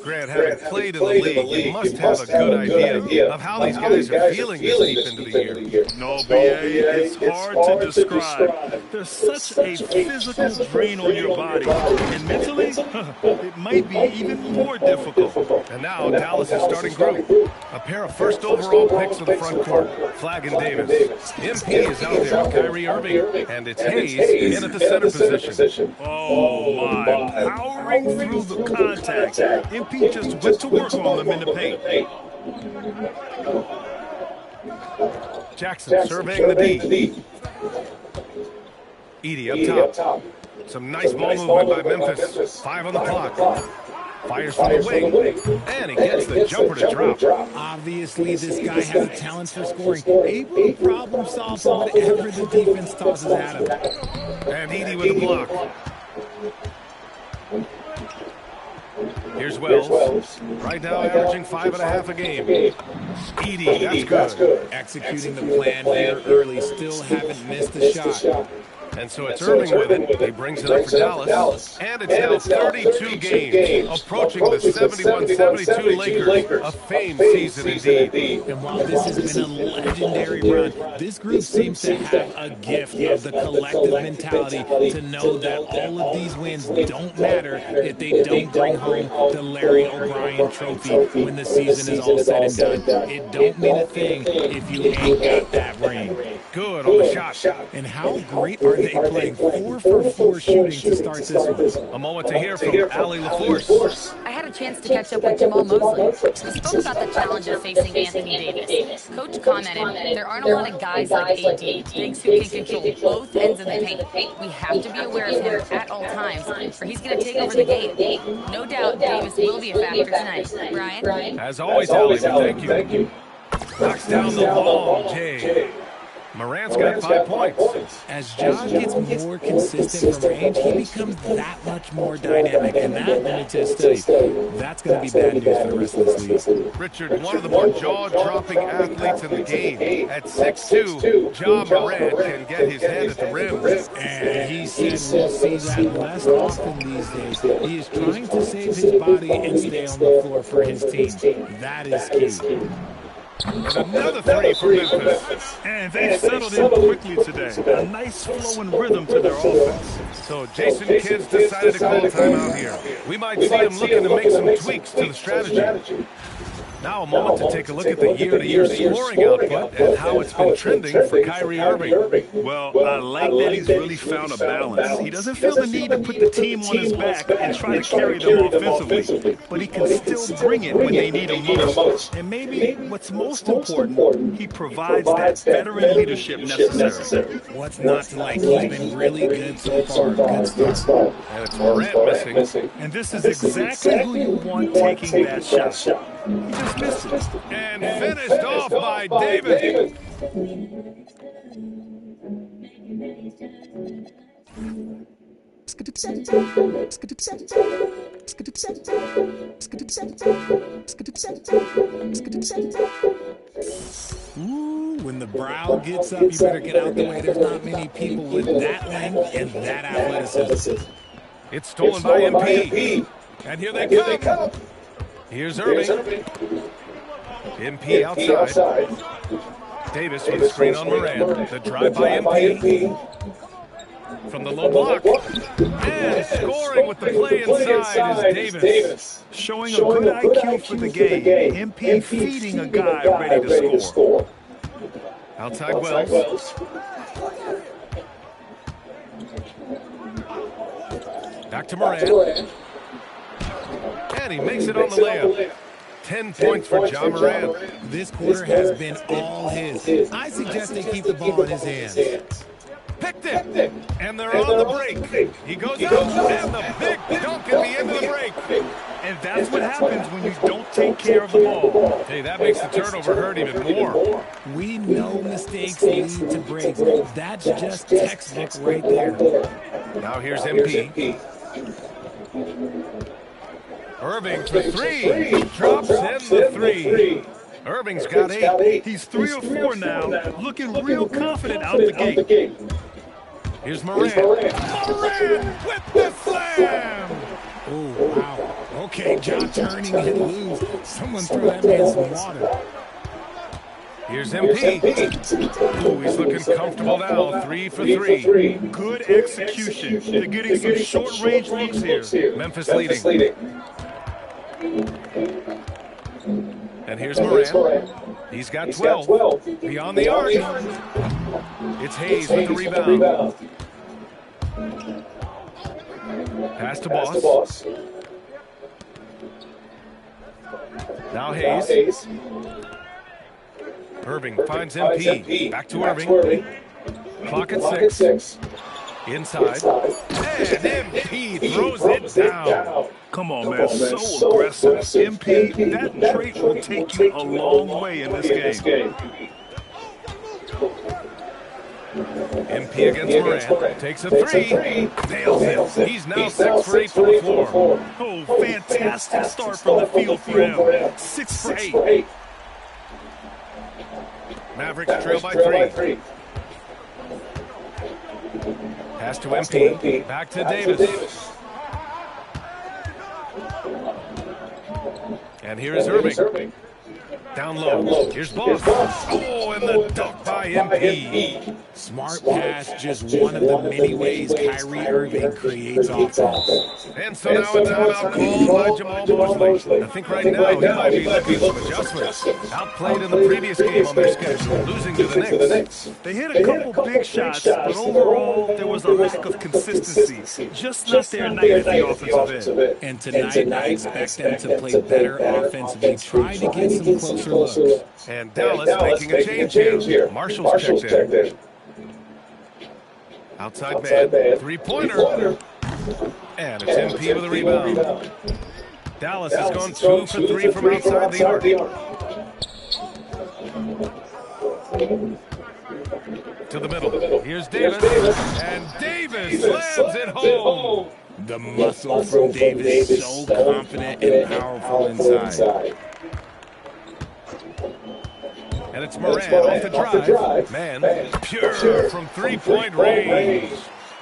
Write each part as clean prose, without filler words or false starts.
Grant, having played in the league, you must have a good idea of how these guys are feeling this deep into the year. No, B.A., it's hard to describe. There's such a physical drain on your body, and mentally, it might be even more difficult. And now Dallas is starting group. A pair of first overall picks in the front court, Flagg and Davis. MP is out there with Kyrie Irving, and it's Hayes in at the center position. Oh, my. Powering through the contact. MP just went to work on them in the paint. Jackson surveying the D. Edey up top. Some nice ball movement by Memphis. 5 on the clock. Fires from the wing, and he gets the jumper to drop. Obviously, this guy has a talent for scoring. Able to problem solve for whatever the defense tosses at him. And Edey with the block. Here's Wells. Right now averaging 5.5 a game. Edey, that's good. Executing the plan here early. Still haven't missed a shot. And so it's Irving with it. He brings it up for Dallas. And it's now 32 games, approaching the 71-72 Lakers. A famed season indeed. And while this has been a legendary run, this group seems to have a gift of the collective mentality to know that all of these wins don't matter if they don't bring home the Larry O'Brien trophy when the season is all said and done. It don't mean a thing if you ain't got that ring. Good on the shot. And how great are they playing? 4 for 4 shooting to start this one. A moment to hear from Allie LaForce. I had a chance to catch up with Jamal Mosley. He spoke about the challenge of facing Anthony Davis. Coach commented, there aren't a lot of guys like AD, bigs who can control both ends of the paint. We have to be aware of him at all times, or he's going to take over the game. No doubt Davis will be a factor tonight. Brian? As always, Allie, thank you. Knocks down the long J. Morant's got 5 points. As Ja gets more consistent from range, he becomes that much more dynamic. And that, let me just tell you, that's going to be bad news for the rest of this league. Richard, one of the more jaw-dropping athletes in the game. At 6'2", Ja Morant can get his head at the rim. And he said we'll see that less often these days. He is trying to save his body and stay on the floor for his team. That is key. And another 3 for Memphis. And they've settled in quickly today. A nice flow and rhythm to their offense. So Jason Kidd decided to call a timeout here. We might see him looking to make some tweaks to the strategy. Now a moment to take a look at the year-to-year scoring output and how it's been trending for Kyrie Irving. Well, I like that he's really found a balance. He doesn't feel the need to put the team on his back and try to carry them offensively, but he can still bring it when they need him most. And maybe what's most important, he provides that veteran leadership necessary. What's not to like? He's been really good so far. Good start. And it's Morant missing. And this is exactly who you want taking that shot. He just missed it. And finished off by Davis. Ooh, when the brow gets up, you better get out the way. There's not many people with that length and that athleticism. It's stolen by MP. And here they come. Here's Irving. MP outside. Davis with a screen on Morant. The drive by MP. From the low block. And scoring with the play inside is Davis. Showing a good IQ for the game. MP feeding a guy ready to score. Outside Wells. Back to Morant. And he makes it on the layup. 10 points for Ja Morant. This quarter has been all his. I suggest they keep the ball in his hands. Picked it. And they're on the break. He goes out and the big dunk at the end of the break. And that's what happens when you don't take care of the ball. Hey, that makes the turnover hurt even more. We know mistakes lead to breaks. That's just textbook right there. Now here's MP. Irving for 3. Drops in the 3. Irving's got 8. He's 3 or 4 now, looking real confident out the gate. Here's Morant. Morant with the slam. Oh, wow. Okay, John turning it loose. Someone threw that man some water. Here's MP. Ooh, he's looking comfortable now. 3 for 3. Good execution. They're getting some short-range looks here. Memphis leading. And here's Moran. He's got 12. Beyond the arc. It's Hayes with the rebound. Pass to Boss. Now Hayes. Irving finds MP. Back to Irving. Clock at 6. Inside. And MP throws it down. Come on, man. So aggressive. MP, that trait will take you a long way in this game. MP against Moran. Takes a 3. Nails it. He's now 6 for 8 from the floor. Oh, fantastic start from the field for him. 6 for 8. Mavericks trail by 3. Pass to MP. Back to Davis. And here is Irving. Down low. Here's Boss. Oh, and the dunk by MP. Smart pass, just one of the many ways Kyrie Irving creates offense. And so now a timeout called by Jamal Mosley. I think right now he might be looking for some adjustments. Outplayed in the previous game on their schedule, losing to the Knicks. They hit a couple big shots, but overall there was a lack of consistency. Just not their night at the offensive end. And tonight, I expect them to play better offensively, try to get some closer looks. And Dallas making a change here. Marshall's checked in. Outside man, three-pointer. And it's MP with a rebound. Dallas has gone 2 for 3 from outside the arc. To the middle. Here's Davis. And Davis slams it home. The muscle from Davis, so confident and powerful inside. And it's Moran off the drive. Man, pure from three-point range.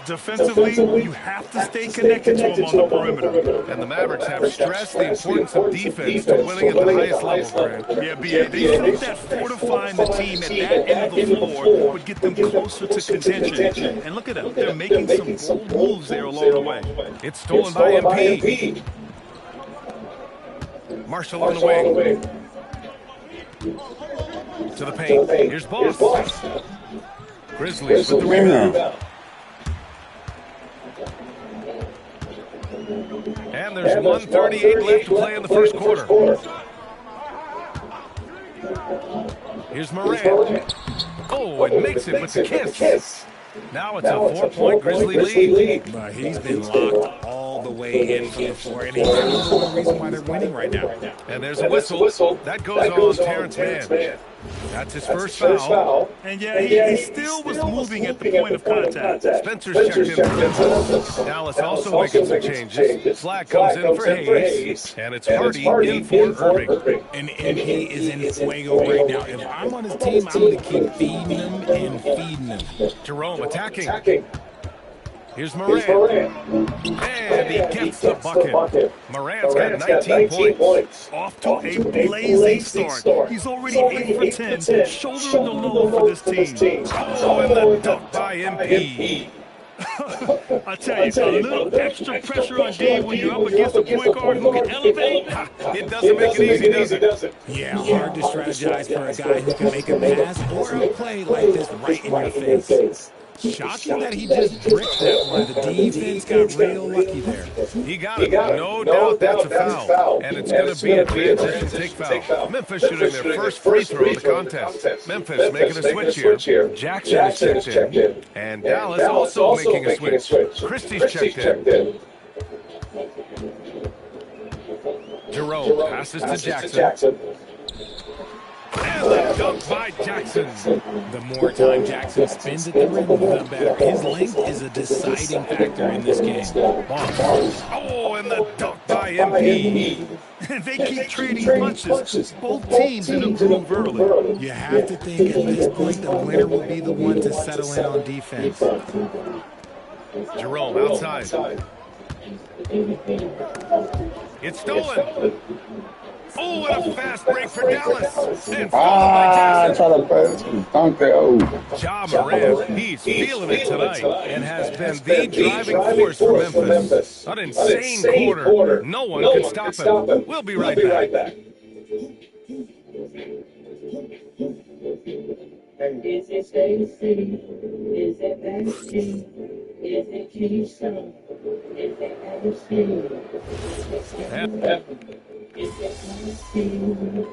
Defensively, you have to stay connected to him on the perimeter. And the Mavericks have stressed the importance of defense to winning at the highest level, Grant. Yeah, B.A., they felt that fortifying the team at that end of the floor would get them closer to contention. And look at them. They're making some bold moves there along the way. It's stolen by MP. Marshall on the wing. To the paint. Here's Boss. Grizzlies with the rebound. And there's 1:38 left to play in the first quarter. Here's Moran. Oh, and makes it with the kiss. Now it's a 4-point Grizzly lead. But he's been locked all the way in from the floor, and he's the number one reason why they're winning right now. And there's a whistle. That goes on Terrence Mann. That's his first foul. And yeah, he still was moving at the point of contact. Spencer's checked in for Memphis. Dallas also making some changes. Flack comes in for Hayes. And it's Hardy in for Irving. And MP is in fuego right now. If I'm on his team, I'm going to keep feeding him and feeding him. Jerome attacking. Here's Moran. And he gets the bucket. Moran's got 19 points. Off to a blazing start. He's already 8 for 10. Shouldering the load for this team. Oh, and the dunk by MP. I tell you, a little extra pressure on D when you're up against a point guard who can elevate. It doesn't make it easy, does it? Yeah, hard to strategize for a guy who can make a pass or a play like this right in your face. Shocking that he just bricked that one. The defense got real lucky there. He got it. No doubt that's a foul. And it's going to be a transition take foul. Memphis shooting their first free throw of the contest. Memphis making a switch here. Jackson is checked in. And Dallas also making a switch. Christie's checked in. Jerome passes to Jackson. And the dunk by Jackson. The more time Jackson spends at the rim, the better. His length is a deciding factor in this game. Oh, and the dunk by MP. They keep trading punches. Both teams in a groove early. You have to think at this point the winner will be the one to settle in on defense. Jerome outside. It's stolen. Oh, what a fast break for Dallas. And followed by Jackson. Try to dunk it. Oh. Ja Morant, he's feeling it tonight and has been the driving force for Memphis. An insane quarter. No one can stop him. We'll be right back. Is it Stacy? Is it Maxine? Is it Keisha? Is it Ashley? Is it Maxine?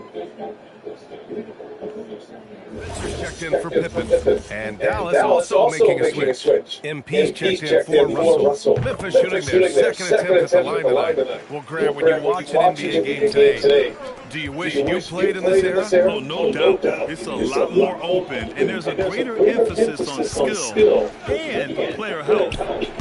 Checked in for Pippen. And Dallas also making a switch. MP's checked in for Russell. Memphis shooting their second attempt at the line tonight. Well, Grant, when you watch an NBA game today, do you wish you played in this era? Oh, no doubt. It's a lot more open, and there's a greater emphasis on skill and player health.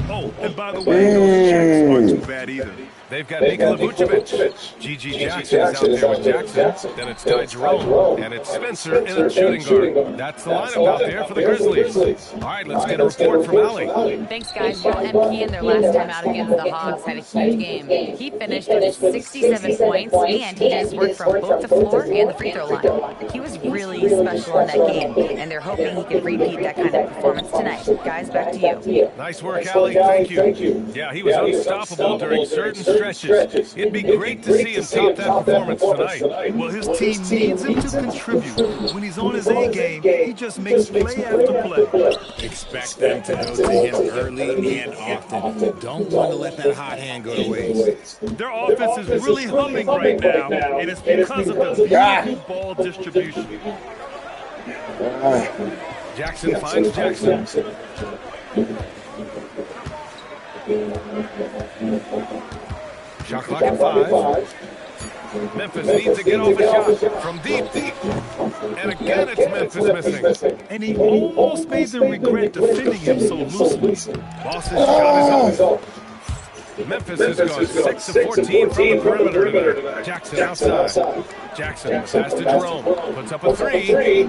Oh, and by the way, those checks aren't too bad either. They've got Nikola Vucevic. G.G. Jackson is out there with Jackson. Then it's Ty Jerome. And it's Spencer in a shooting guard. That's the lineup out there for the Grizzlies. All right, let's get a report from Allie. Thanks, guys. Well, MP in their last time out against the Hawks had a huge game. He finished with 67 points, and he just worked from both the floor and the free throw line. He was really special in that game, and they're hoping he can repeat that kind of performance tonight. Guys, back to you. Nice work, Allie. Thank you. Yeah, he was unstoppable during certain stretches. It'd be great to see him top that performance tonight. Well, his team needs him to contribute. When he's on his A game, he just makes play after play. Expect them to go to him early and often. Don't want to let that hot hand go to waste. Their offense is really humming right now, and it's because of the beautiful ball distribution. Jackson finds Jackson. Shot clock at 5. Memphis needs to get off a shot from deep. And again, it's Memphis missing. And he almost made them regret defending him so loosely. Boston's shot is up. Memphis has gone 6 of 14 from the perimeter tonight. Jackson outside. Jackson pass to Jerome. Puts up a 3.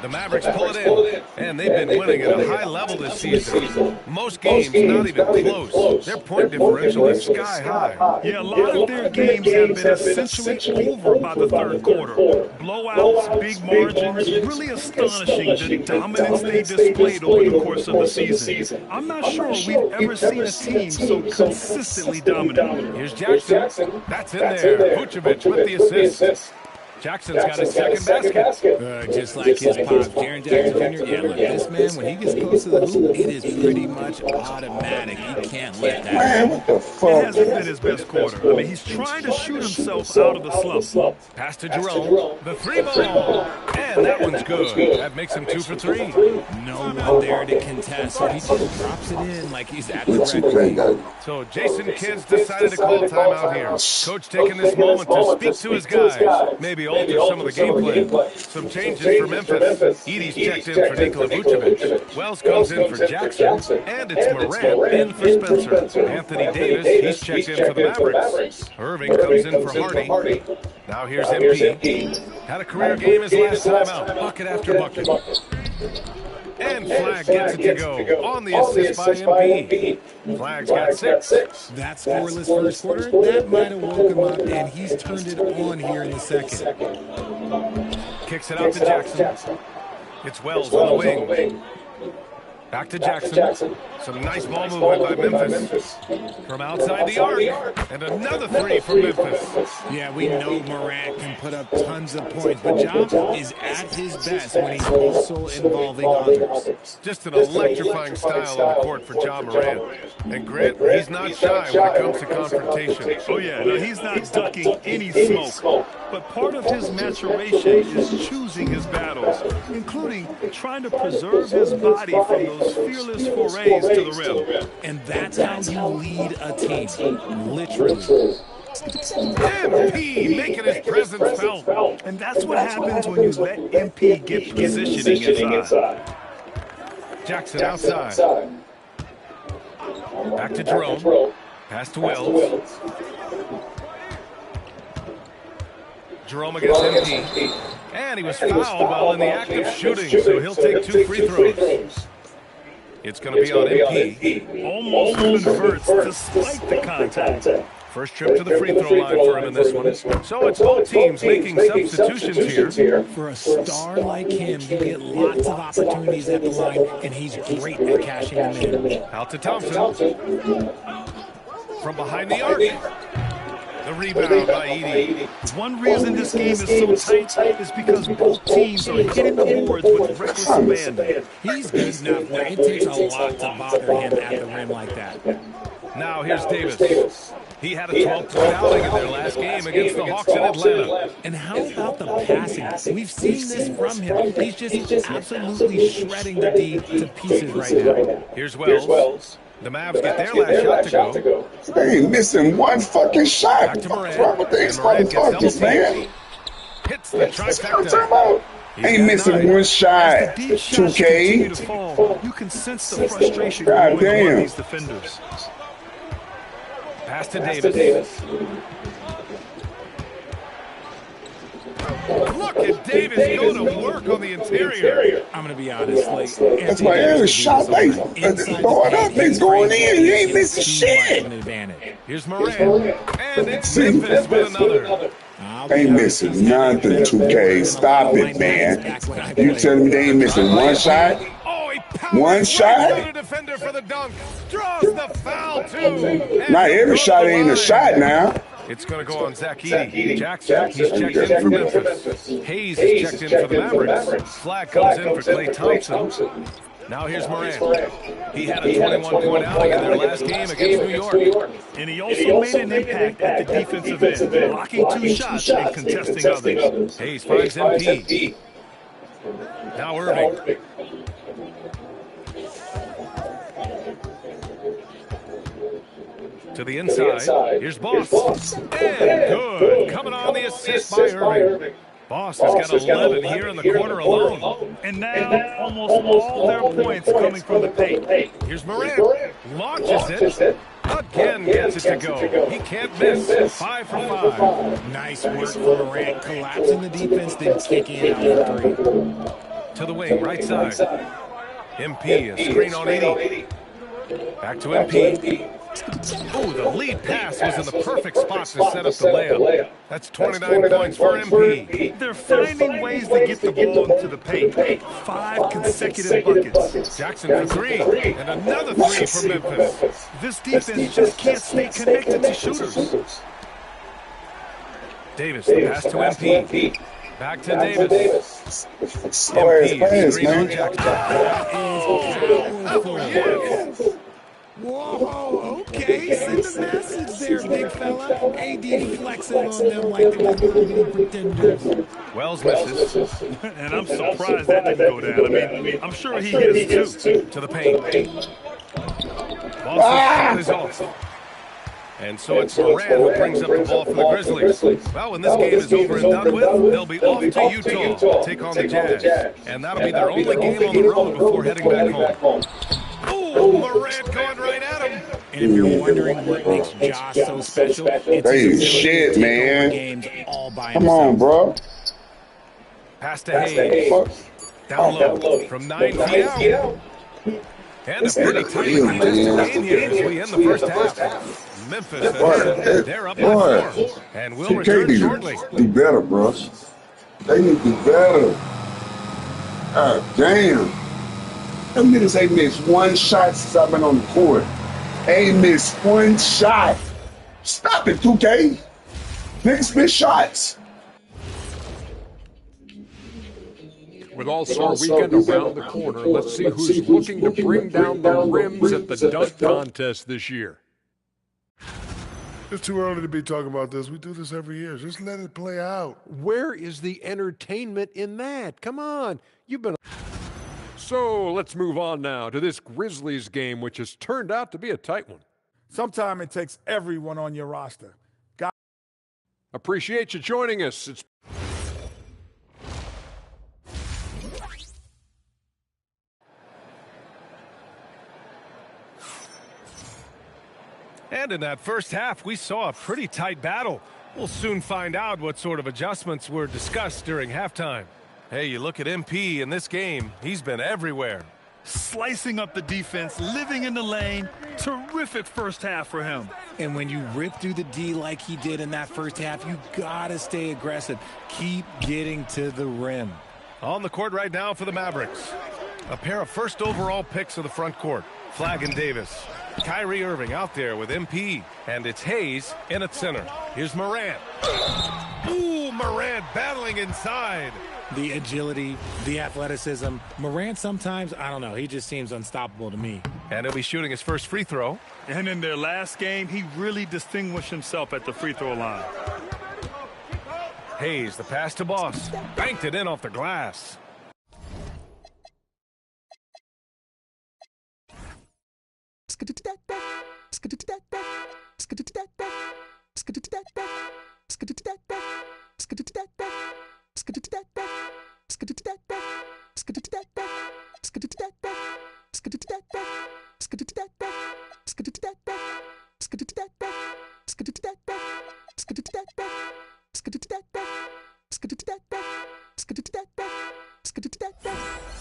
The Mavericks pull it in, and they've been winning at a high level this season. Most games not even close. Their point differential is sky high. Yeah, a lot of their games have been essentially over by the third quarter. Blowouts, big margins, really astonishing the dominance they displayed over the course of the season. I'm not sure we've ever seen a team so consistently dominant. Here's Jackson. That's in there. Vucevic with the assist. Jackson's got his second basket. Just like his pop, Jaren Jackson Jr. Yeah, look, this man, when he gets close to the hoop, it is pretty much automatic. You can't let that happen. It hasn't been his best quarter. I mean, he's trying to shoot himself out of the slump. Pass to Jerome. The 3 ball. And that one's good. That makes him 2 for 3. No one there to contest, so he just drops it in like he's at the ready. So Jason Kidd's decided to call timeout here. Coach taking this moment to speak to his guys. Maybe alter some of the game plan. Some changes for Memphis. Edie's checked in for Nikola Vucevic. Wells comes in for Jackson. And it's Morant in for Spencer. Anthony Davis, he's checked in for the Mavericks. Irving comes in for Hardy. Now here's MP. Had a career game his last time out. Bucket after bucket. And Flag gets it to go on the assist by MP. Flag's got 6. That scoreless first quarter, that might have woke him up, and he's turned it on here in the second. Kicks it out to Jackson. It's Wells on the wing. Back to Jackson. Some nice ball movement by Memphis. From outside the arc. And another 3 for Memphis. Yeah, we know Morant can put up tons of points, but Ja is at his best when he's also involving others. Just an electrifying style on the court for Ja Morant. And Grant, he's not shy when it comes to confrontation. Oh, yeah, no, he's not ducking any smoke. But part of his maturation is choosing his battles, including trying to preserve his body from those fearless forays to the rim. And that's how you lead a team, literally. MP making his presence felt. And that's what happens when you let MP get positioning inside. Jackson outside. Back to Jerome. Pass to Wells. Jerome against MP. And he was fouled while in the act of shooting, so he'll take 2 free throws. It's going to be on MP. Almost converts despite the contact. First trip to the free throw line for him in this one. So it's both teams making substitutions here. For a star like him, you get lots of opportunities at the line, and he's great at cashing them in. Out to Thompson. From behind the arc. The rebound by Edey. One reason this game is so tight is because both teams are hitting the boards with reckless abandon. He's good enough where it takes a lot to bother him at the rim like that. Now here's Davis. He had a 12-point outing in their last game against the Hawks in Atlanta. And how about the passing? We've seen this from him. He's just absolutely shredding the D to pieces right now. Here's Wells. The Mavs get their last shot to go. They ain't missing one fucking shot. Back to What's wrong with these Morant gets motherfuckers, man? double-teamed. Hits the That's what I'm talking trifecta. about. Ain't missing one shot. Deep shots continue to 2K. fall. You can sense the frustration God growing among damn. these defenders. Pass to Davis. Look at Davis go to work on the interior. I'm going to be honest. Like, That's my every shot they throwing up. They going in. You ain't missing shit. Here's Morant. And it's Memphis with another. Ain't missing nothing, 2K. Stop it, man. You telling me they ain't missing one shot? Oh, he powers One right shot? through the defender for the dunk. Draws the foul, too. And Not every goes shot the ain't a line. shot now. It's going to go on Zach Edey. Jackson, he's checked in for Memphis. Hayes is checked in for the Mavericks. Flag comes in for Klay Thompson. Now here's Morant. He had a 21-point outing in their last game against New York. And he also made an impact at the defensive end, blocking 2 shots and contesting others. Hayes finds MP. Now Irving. To the inside. Here's Boss. And good. Coming on the assist by Irving. Boss has got 11 here in the quarter alone. And now almost all their points coming from the paint. Here's Morant. Launches it. Again gets it to go. He can't miss. 5 for 5. Nice work for Morant, collapsing the defense, then kicking it out in 3. To the wing, right side. MP, a screen on Edey. Back to MP. Oh, the lead pass was in the perfect spot to set up the layup. That's 29 points for MP. They're finding ways to get the ball into the paint. 5 consecutive buckets. Jackson for 3, and another 3 for Memphis. This defense just can't stay connected to shooters. Davis, the pass to MP. Back to Davis. Slow ass MP, pass, screen on man. Jackson. Oh, yes. Whoa, okay, send a message there, big fella. AD flexing on them like they were little pretenders. Wells misses. And I'm surprised that didn't go down. I mean, I'm sure he hit his too. To the paint. Boston is off. And so it's Morant who brings up the ball for the Grizzlies. Well, when this game is over and done with, they'll be off to Utah to take on the Jazz. And that'll be their only game on the road before heading back home. Oh, Morant going right at him. And if you're wondering what makes Josh so special, it's his Hey, ability shit, to take man. over games all by Come himself. on, bro. Pass to Hayes. Fuck. Down low from 9 feet out. And a pretty tight contested game here as we end the first half. Memphis ahead. They're up by 4. And we'll 2K return need shortly. to do better, bro. They need to do better. God damn. Them niggas ain't missed one shot since I've been on the court. Ain't missed one shot. Stop it, 2K. Niggas miss shots. With All-Star Weekend around the corner, let's see who's looking to bring down the rims at the dunk contest this year. It's too early to be talking about this. We do this every year. Just let it play out. Where is the entertainment in that? Come on, you've been... So let's move on now to this Grizzlies game, which has turned out to be a tight one. Sometimes it takes everyone on your roster. Appreciate you joining us. It's And in that first half, we saw a pretty tight battle. We'll soon find out what sort of adjustments were discussed during halftime. Hey, you look at MP in this game, he's been everywhere. slicing up the defense, living in the lane. Terrific first half for him. And when you rip through the D like he did in that first half, you gotta stay aggressive. Keep getting to the rim. On the court right now for the Mavericks. A pair of first overall picks of the front court. Flagg and Davis. Kyrie Irving out there with MP. And it's Hayes in at center. Here's Morant. Ooh, Morant battling inside. The agility, the athleticism. Morant sometimes, I don't know, he just seems unstoppable to me. And he'll be shooting his first free throw. And in their last game, he really distinguished himself at the free throw line. Hayes, the pass to Boss. Banked it in off the glass.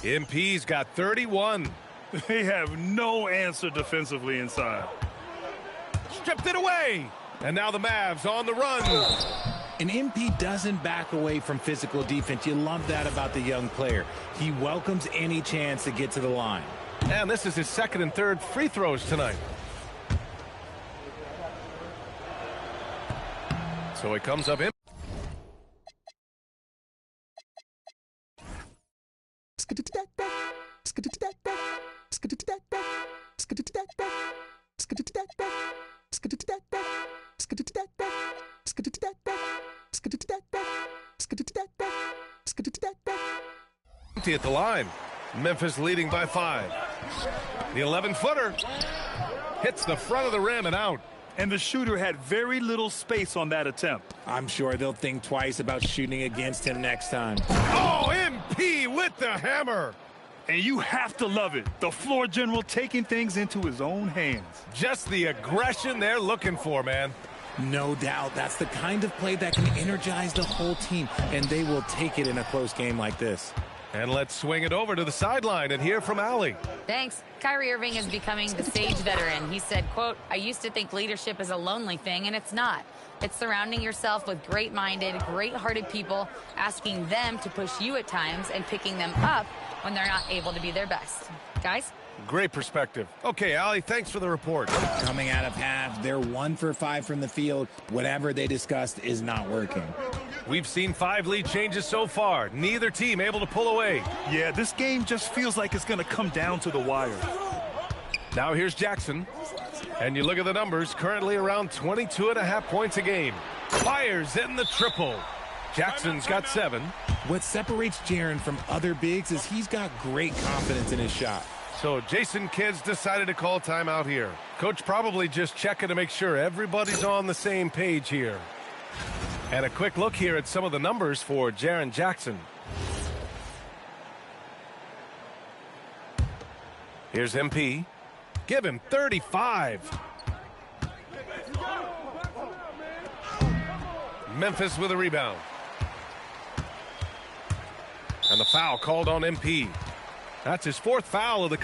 MP's got 31. They have no answer defensively inside. Stripped it away. And now the Mavs on the run. And MP doesn't back away from physical defense. You love that about the young player. He welcomes any chance to get to the line. And this is his second and third free throws tonight. So it comes up in. Empty at the line. Memphis leading by 5. The 11-footer hits the front of the rim and out. And the shooter had very little space on that attempt. I'm sure they'll think twice about shooting against him next time. Oh, MP with the hammer. And you have to love it. The floor general taking things into his own hands. Just the aggression they're looking for, man. No doubt. That's the kind of play that can energize the whole team, and they will take it in a close game like this. And let's swing it over to the sideline and hear from Allie. Thanks. Kyrie Irving is becoming the sage veteran. He said, quote, "I used to think leadership is a lonely thing, and it's not. It's surrounding yourself with great-minded, great-hearted people, asking them to push you at times and picking them up when they're not able to be their best." Guys? Great perspective. Okay, Allie, thanks for the report. Coming out of half, they're 1 for 5 from the field. Whatever they discussed is not working. We've seen 5 lead changes so far. Neither team able to pull away. Yeah, this game just feels like it's going to come down to the wire. Now here's Jackson. And you look at the numbers, currently around 22.5 points a game. Fires in the triple. Jackson's got 7. What separates Jaren from other bigs is he's got great confidence in his shot. So Jason Kidd's decided to call timeout here. Coach probably just checking to make sure everybody's on the same page here. And a quick look here at some of the numbers for Jaren Jackson. Here's MP. Give him 35. Memphis with a rebound. And the foul called on MP. That's his 4th foul of the...